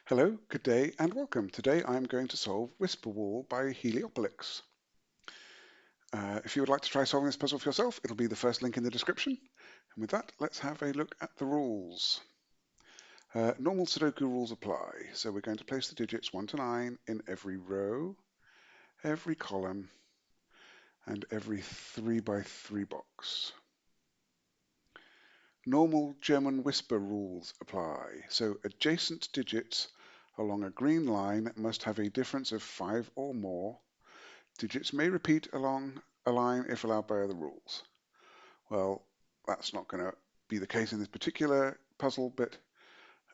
Hello, good day, and welcome. Today I'm going to solve Whisperwall by Heliopolix. If you would like to try solving this puzzle for yourself, it'll be the first link in the description. And with that, let's have a look at the rules. Normal Sudoku rules apply. So we're going to place the digits 1 to 9 in every row, every column, and every 3 by 3 box. Normal German whisper rules apply. So adjacent digits along a green line must have a difference of 5 or more. Digits may repeat along a line if allowed by other rules. Well, that's not going to be the case in this particular puzzle, but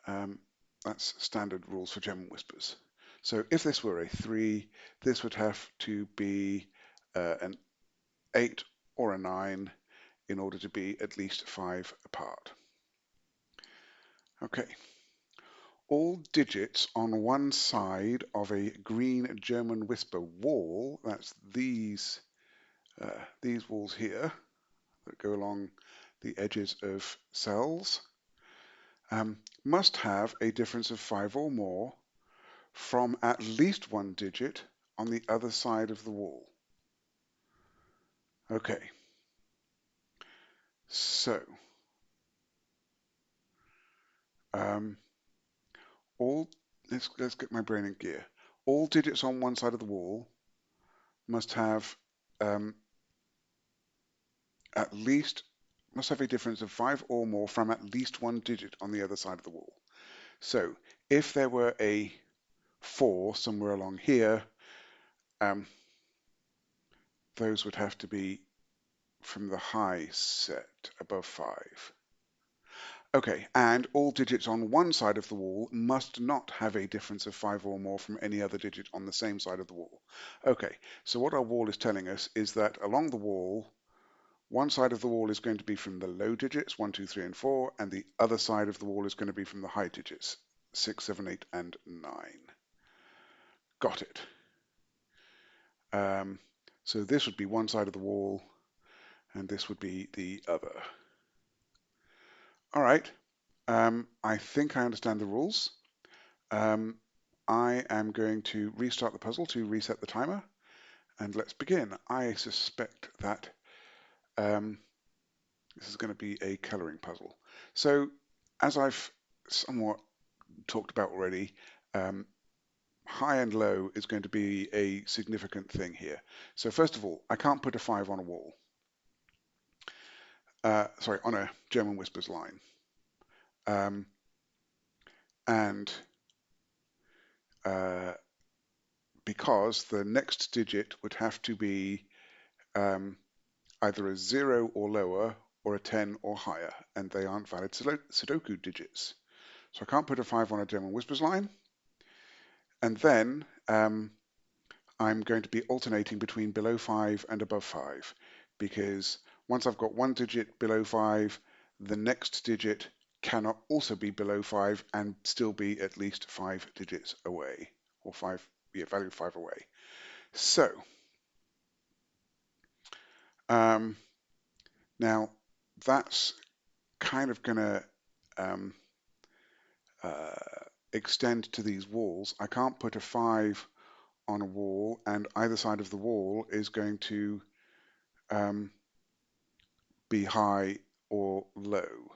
that's standard rules for German whispers. So if this were a 3, this would have to be an 8 or a 9 in order to be at least 5 apart. Okay. All digits on one side of a green German whisper wall, that's these walls here, that go along the edges of cells, must have a difference of 5 or more from at least one digit on the other side of the wall. Okay, so all let's get my brain in gear. All digits on one side of the wall must have at least must have a difference of 5 or more from at least one digit on the other side of the wall. So if there were a 4 somewhere along here, those would have to be from the high set above 5. Okay, and all digits on one side of the wall must not have a difference of 5 or more from any other digit on the same side of the wall. Okay, so what our wall is telling us is that along the wall, one side of the wall is going to be from the low digits, 1, 2, 3, and 4, and the other side of the wall is going to be from the high digits, 6, 7, 8, and 9. Got it. So this would be one side of the wall, and this would be the other. All right, I think I understand the rules. I am going to restart the puzzle to reset the timer, and let's begin. I suspect that this is going to be a coloring puzzle. So, as I've somewhat talked about already, high and low is going to be a significant thing here. So first of all, I can't put a 5 on a wall. Sorry, on a German whispers line. And because the next digit would have to be either a 0 or lower or a 10 or higher, and they aren't valid Sudoku digits. So I can't put a 5 on a German whispers line. And then I'm going to be alternating between below 5 and above 5, because once I've got one digit below 5, the next digit cannot also be below 5 and still be at least 5 digits away, or value 5 away. So now that's kind of going to extend to these walls. I can't put a 5 on a wall, and either side of the wall is going to be high or low.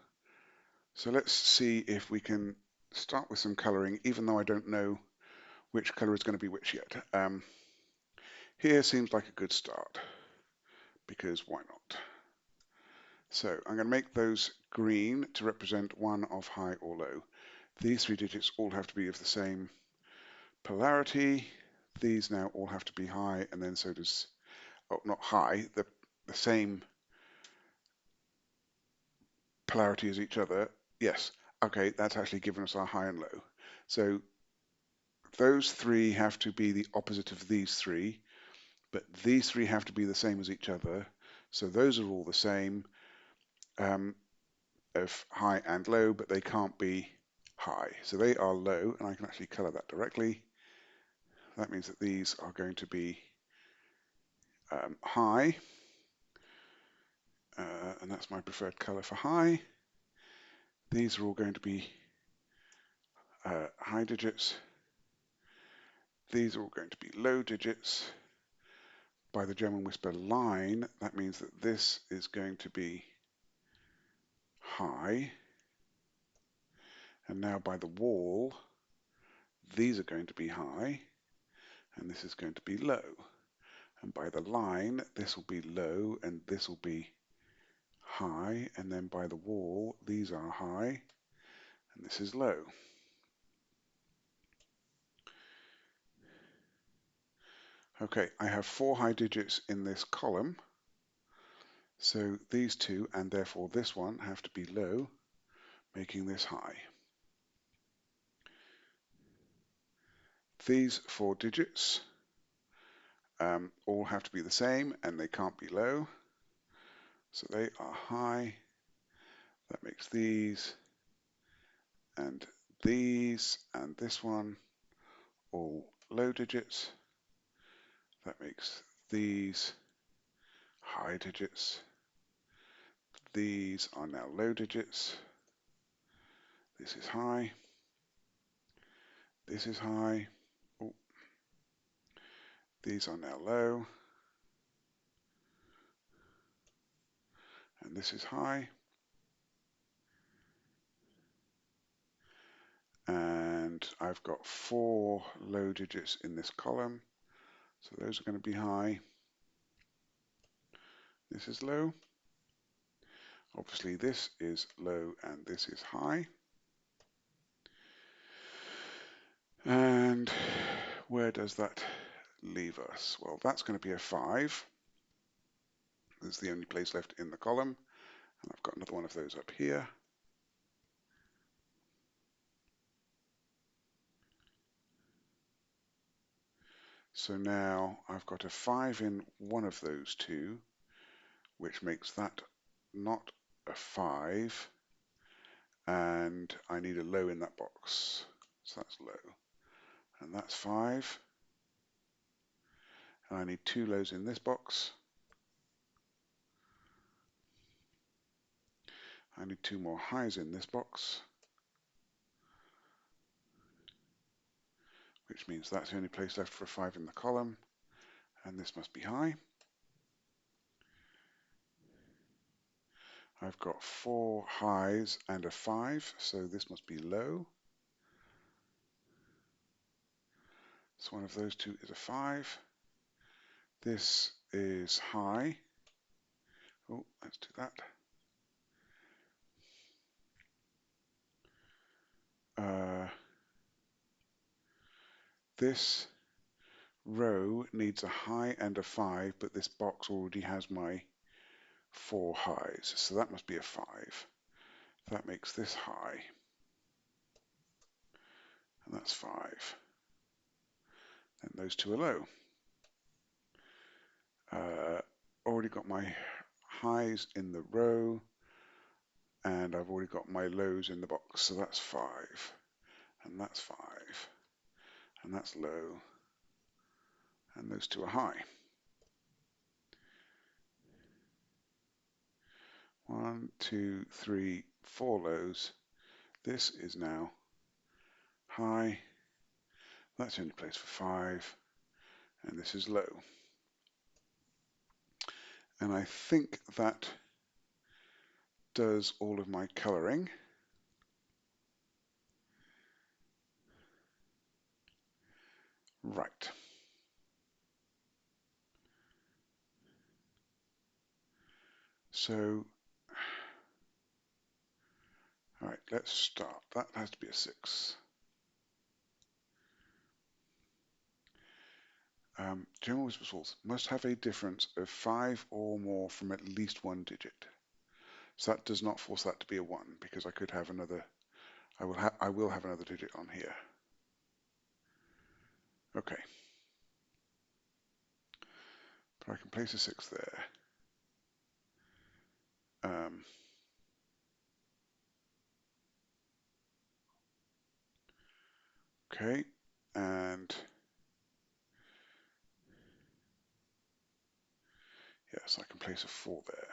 So let's see if we can start with some coloring, even though I don't know which color is going to be which yet. Here seems like a good start, because why not? So I'm going to make those green to represent one of high or low. These 3 digits all have to be of the same polarity. These now all have to be high, and then so does, oh, not high, the same polarity as each other. Yes, okay, that's actually given us our high and low. So those 3 have to be the opposite of these 3, but these 3 have to be the same as each other. So those are all the same of high and low, but they can't be high. So they are low, and I can actually color that directly. That means that these are going to be high, and that's my preferred color for high. These are all going to be high digits. These are all going to be low digits. By the German Whisper line, that means that this is going to be high. And now by the wall, these are going to be high, and this is going to be low. And by the line, this will be low, and this will be high. And then by the wall, these are high, and this is low. Okay, I have 4 high digits in this column. So these two, and therefore this one, have to be low, making this high. These 4 digits all have to be the same, and they can't be low. So they are high. That makes these and this one all low digits. That makes these high digits. These are now low digits. This is high. This is high. Oh. These are now low. And this is high. And I've got 4 low digits in this column. So those are going to be high. This is low. Obviously this is low and this is high. And where does that leave us? Well, that's going to be a 5. That's the only place left in the column. And I've got another one of those up here. So now I've got a 5 in one of those two, which makes that not a 5. And I need a low in that box. So that's low. And that's 5. And I need 2 lows in this box. I need 2 more highs in this box, which means that's the only place left for a 5 in the column, and this must be high. I've got 4 highs and a 5, so this must be low. So one of those two is a 5. This is high. Oh, let's do that. This row needs a high and a 5, but this box already has my 4 highs, so that must be a 5. That makes this high, and that's 5. And those two are low. Already got my highs in the row, and I've already got my lows in the box, so that's 5, and that's 5, and that's low, and those two are high. 1, 2, 3, 4 lows. This is now high. That's the only place for 5, and this is low. And I think that does all of my colouring. Right. So, all right, let's start. That has to be a 6. German Whisperwalls must have a difference of 5 or more from at least 1 digit. So that does not force that to be a 1, because I could have another, I will have another digit on here. Okay. But I can place a 6 there. Okay, and yes, I can place a 4 there.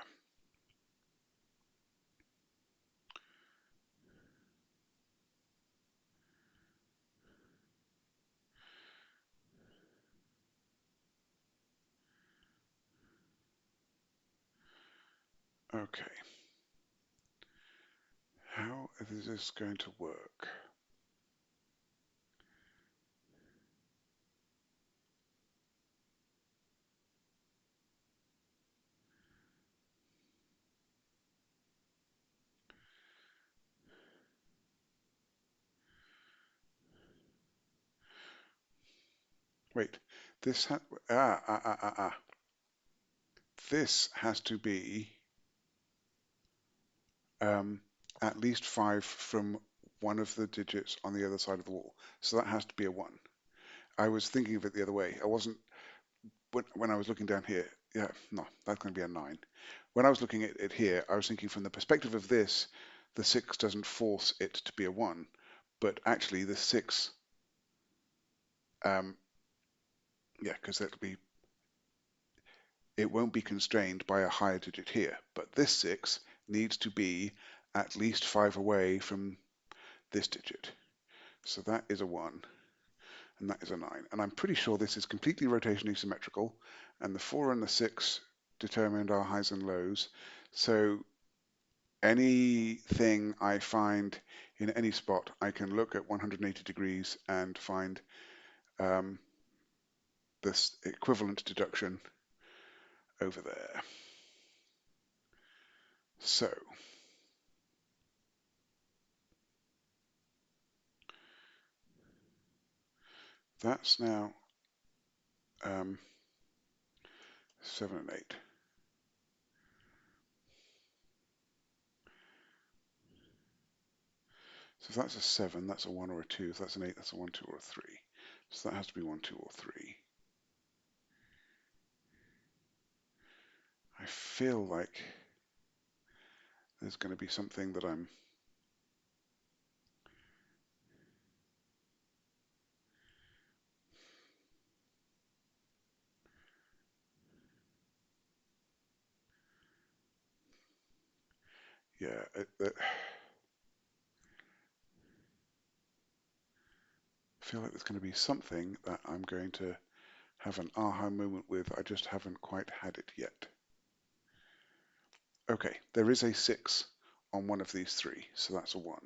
Okay. How is this going to work? Wait, this ha ah, ah, ah, ah, ah. This has to be um, at least 5 from one of the digits on the other side of the wall. So that has to be a 1. I was thinking of it the other way. I wasn't, when I was looking down here, yeah, no, that's going to be a 9. When I was looking at it here, I was thinking from the perspective of this, the 6 doesn't force it to be a 1, but actually the 6, um, yeah, because it won't be constrained by a higher digit here, but this 6 needs to be at least 5 away from this digit. So that is a 1, and that is a 9. And I'm pretty sure this is completely rotationally symmetrical, and the 4 and the 6 determined our highs and lows. So anything I find in any spot, I can look at 180 degrees and find um, this equivalent deduction over there. So that's now 7 and 8. So if that's a 7, that's a 1 or a 2. If that's an 8, that's a 1, 2, or a 3. So that has to be 1, 2, or 3. I feel like there's going to be something that I'm... Yeah, I feel like there's going to be something that I'm going to have an aha moment with. I just haven't quite had it yet. Okay, there is a 6 on one of these 3, so that's a 1.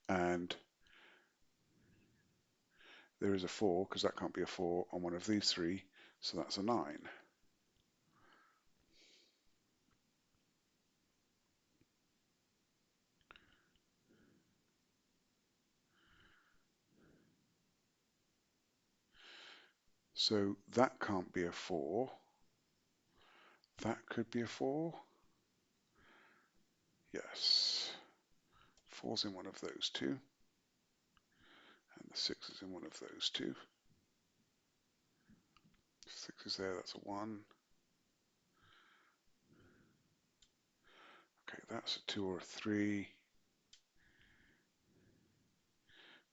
And there is a 4, because that can't be a 4 on one of these 3, so that's a 9. So that can't be a 4. That could be a 4. Yes. 4's in one of those two. And the 6 is in one of those two. 6 is there, that's a 1. Okay, that's a 2 or a 3.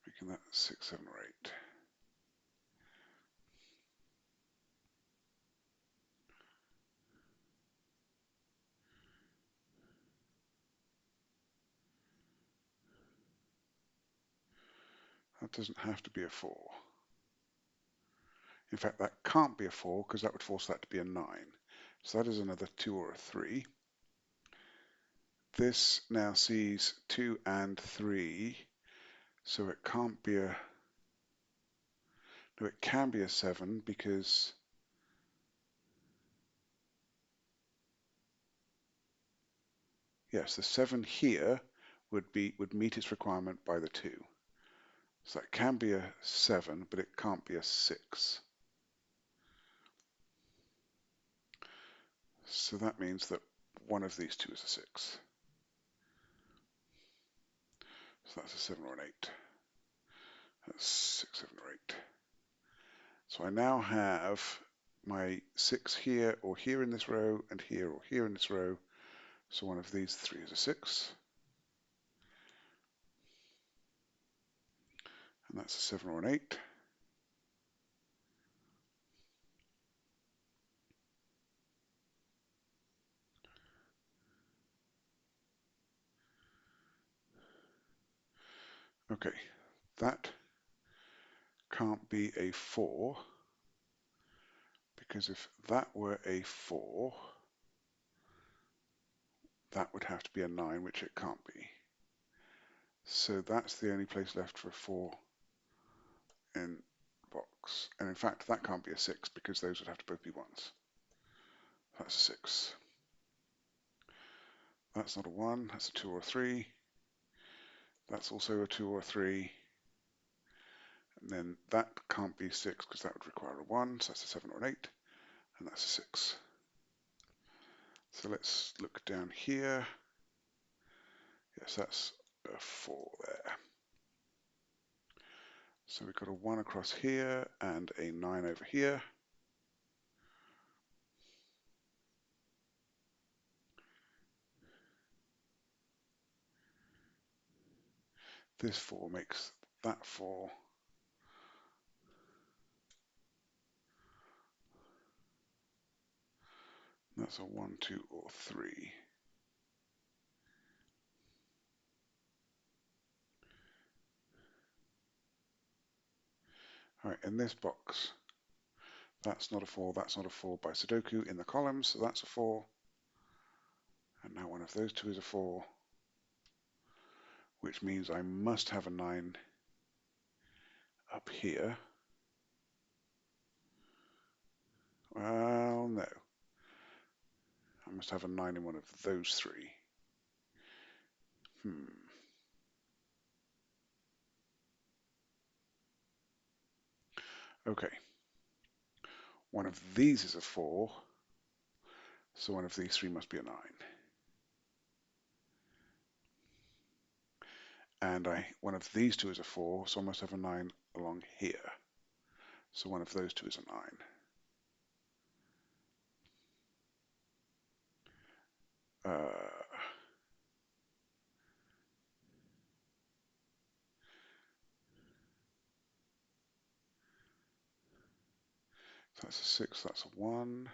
Making that 6, 7, or 8. That doesn't have to be a 4. In fact, that can't be a 4 because that would force that to be a 9. So that is another 2 or a 3. This now sees 2 and 3, so it can't be a... No, it can be a 7 because... Yes, the 7 here would meet its requirement by the 2. So that can be a 7, but it can't be a 6. So that means that one of these two is a 6. So that's a 7 or an 8. That's 6, 7, or 8. So I now have my 6 here or here in this row, and here or here in this row. So one of these 3 is a 6. And that's a 7 or an 8. Okay, that can't be a 4. because if that were a 4, that would have to be a 9, which it can't be. So that's the only place left for a 4 in box. And in fact, that can't be a 6 because those would have to both be 1s. That's a 6. That's not a 1, that's a 2 or a 3. That's also a 2 or a 3. And then that can't be 6 because that would require a 1, so that's a 7 or an 8. And that's a 6. So let's look down here. Yes, that's a 4 there. So we've got a 1 across here and a 9 over here. This 4 makes that 4. That's a 1, 2, or 3. All right, in this box, that's not a 4, that's not a 4 by Sudoku in the columns, so that's a 4. And now one of those two is a 4, which means I must have a 9 up here. Well, no. I must have a 9 in one of those 3. Okay. One of these is a 4, so one of these 3 must be a 9. And one of these 2 is a 4, so I must have a 9 along here. So one of those 2 is a 9. That's a 6, that's a 1.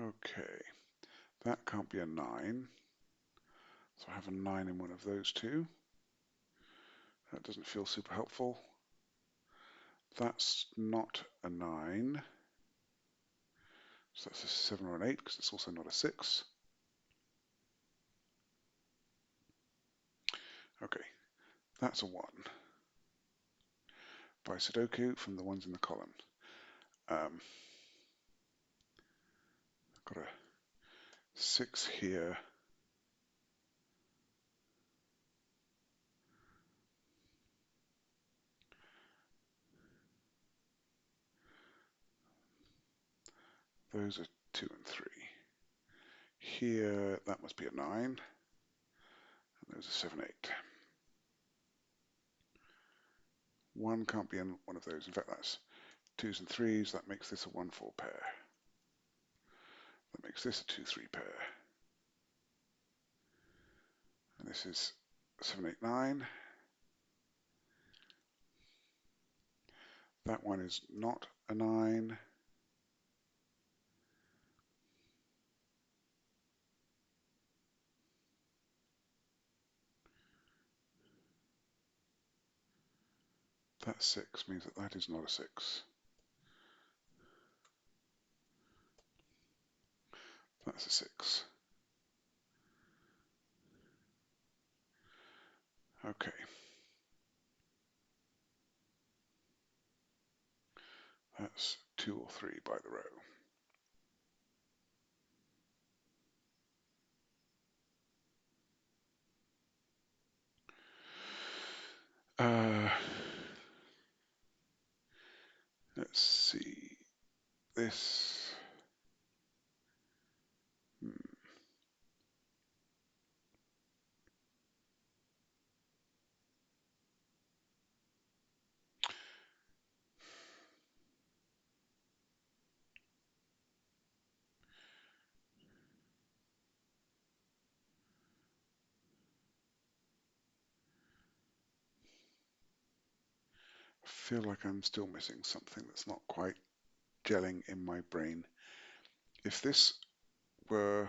Okay, that can't be a 9. So I have a 9 in one of those 2. That doesn't feel super helpful. That's not a 9. So that's a 7 or an 8 because it's also not a 6. Okay, that's a 1 by Sudoku from the ones in the column. Got a 6 here. Those are 2 and 3. Here, that must be a 9. And those are 7, 8. 1 can't be in one of those. In fact, that's 2s and 3s. That makes this a 1, 4 pair. That makes this a 2, 3 pair. And this is 7, 8, 9. That one is not a 9. That 6 means that that is not a 6. That's a 6. Okay. That's 2 or 3 by the row. Let's see. This. I feel like I'm still missing something that's not quite gelling in my brain. If this were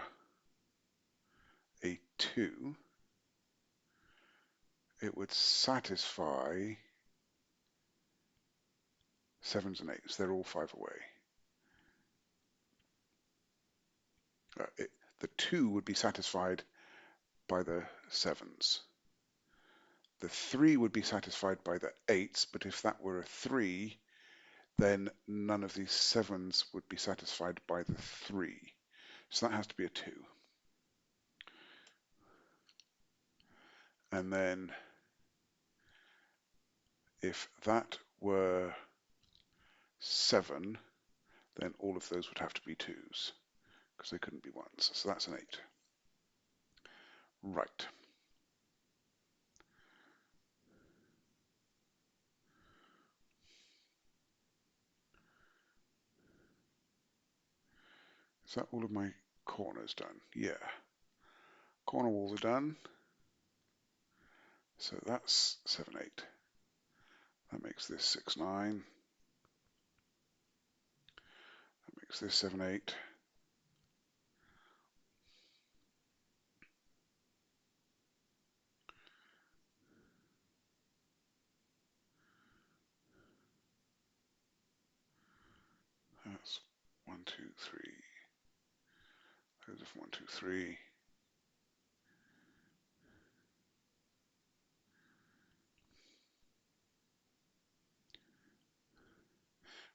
a 2, it would satisfy 7s and 8s. They're all 5 away. The 2 would be satisfied by the 7s. The 3 would be satisfied by the 8s, but if that were a 3, then none of these 7s would be satisfied by the 3. So that has to be a 2. And then if that were 7, then all of those would have to be 2s, because they couldn't be 1s. So that's an 8. Right. Is that all of my corners done? Yeah. Corner walls are done. So that's 7, 8. That makes this 6, 9. That makes this 7, 8. That's 1, 2, 3. Those are 1, 2, 3.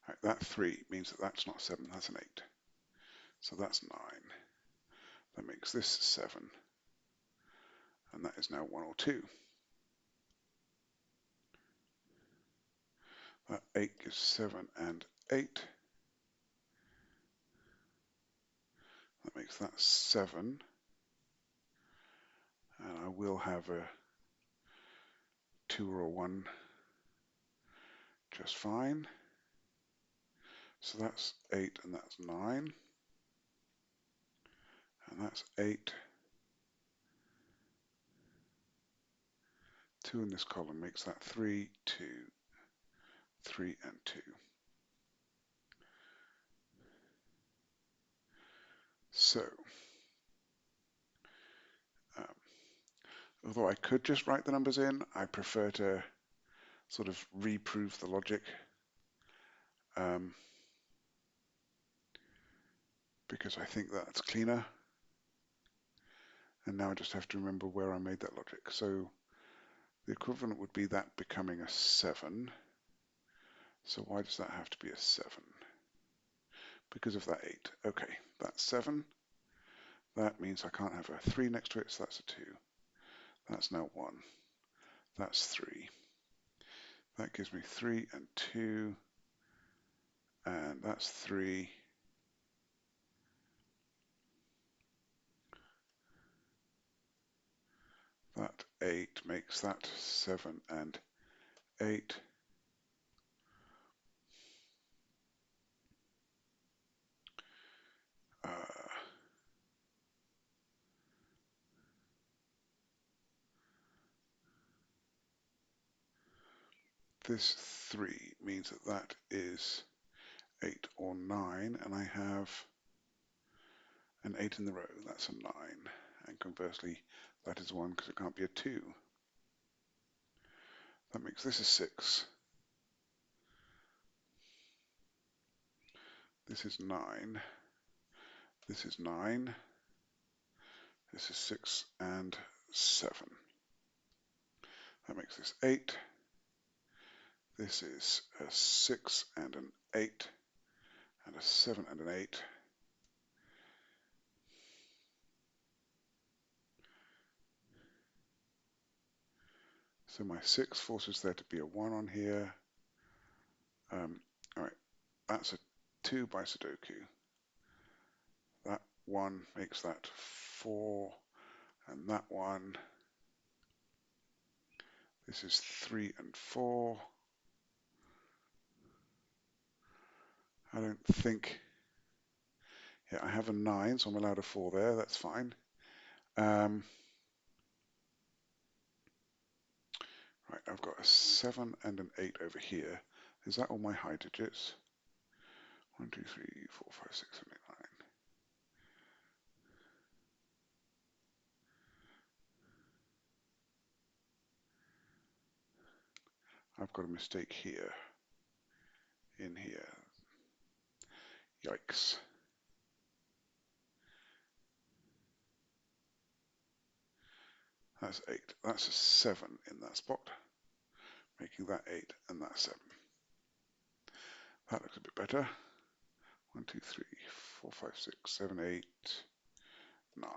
Right, that 3 means that that's not 7, that's an 8. So that's 9. That makes this 7. And that is now 1 or 2. That 8 gives 7 and 8. That makes that 7. And I will have a 2 or a 1 just fine. So that's 8 and that's 9. And that's 8. 2 in this column makes that 3, 2, 3 and 2. So, um, although I could just write the numbers in, I prefer to sort of reprove the logic, because I think that's cleaner. And now I just have to remember where I made that logic. So the equivalent would be that becoming a 7. So why does that have to be a 7? Because of that 8. Okay, that's 7. That means I can't have a 3 next to it, so that's a 2. That's now 1. That's 3. That gives me 3 and 2. And that's 3. That 8 makes that 7 and 8. This 3 means that that is 8 or 9, and I have an 8 in the row. That's a 9. And conversely, that is 1 because it can't be a 2. That makes this a 6. This is 9. This is 9. This is 6 and 7. That makes this 8. This is a 6 and an 8, and a 7 and an 8. So my 6 forces there to be a 1 on here. All right, that's a 2 by Sudoku. That 1 makes that 4, and that 1, this is 3 and 4. I don't think, yeah, I have a 9, so I'm allowed a 4 there, that's fine. Right, I've got a 7 and an 8 over here. Is that all my high digits? 1, 2, 3, 4, 5, 6, 7, 8, 9. I've got a mistake here, in here. Yikes. That's 8. That's a 7 in that spot, making that 8 and that 7. That looks a bit better. 1, 2, 3, 4, 5, 6, 7, 8, 9.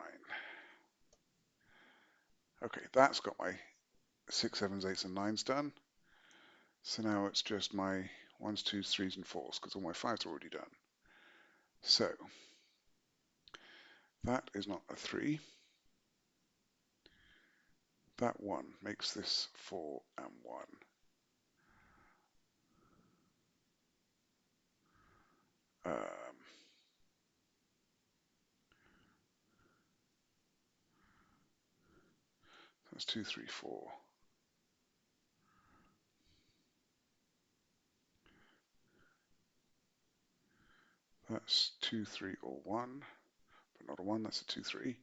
Okay, that's got my 6, 7s, 8s, and 9s done. So now it's just my 1s, 2s, 3s, and 4s, because all my 5s are already done. So that is not a 3. That 1 makes this 4 and 1. That's 2, 3, 4. That's 2, 3, or 1, but not a 1, that's a 2, 3.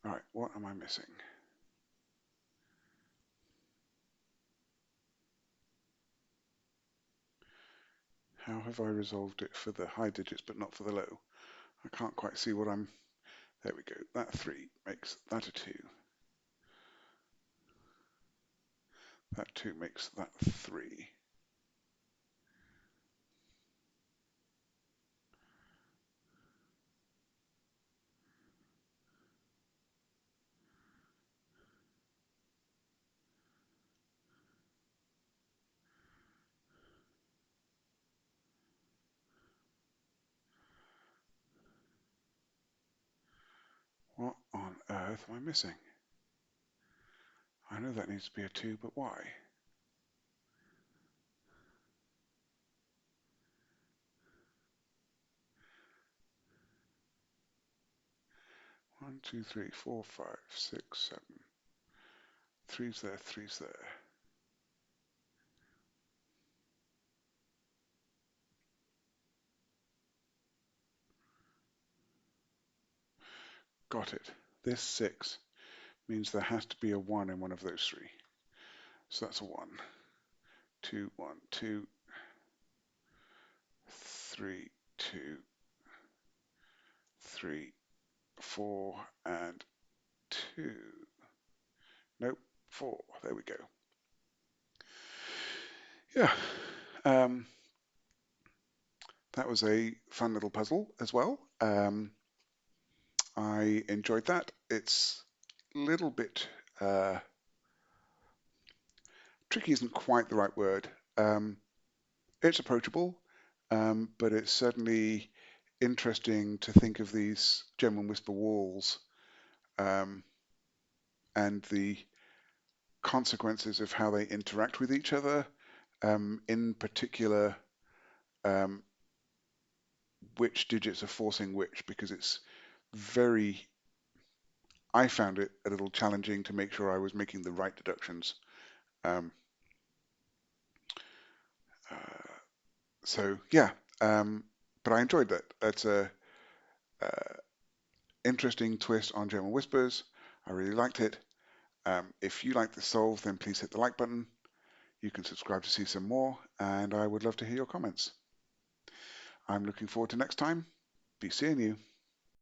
All right, what am I missing? How have I resolved it for the high digits but not for the low? I can't quite see what I'm... There we go. That 3 makes that a 2. That 2 makes that 3. What on earth am I missing? I know that needs to be a 2, but why? 1, 2, 3, 4, 5, 6, 7. 3's there, 3's there. Got it. This 6 means there has to be a 1 in one of those 3. So that's a 1. 2, 1, 2, 3, 2, 3, 4, and 2. Nope, 4. There we go. Yeah. That was a fun little puzzle as well. I enjoyed that. It's a little bit tricky isn't quite the right word. It's approachable, but it's certainly interesting to think of these gem and whisper walls and the consequences of how they interact with each other. In particular, which digits are forcing which, because it's very, I found it a little challenging to make sure I was making the right deductions. Um, so yeah, but I enjoyed that. That's a interesting twist on German Whispers. I really liked it. If you like the solve, then please hit the like button. You can subscribe to see some more, and I would love to hear your comments. I'm looking forward to next time. Be seeing you.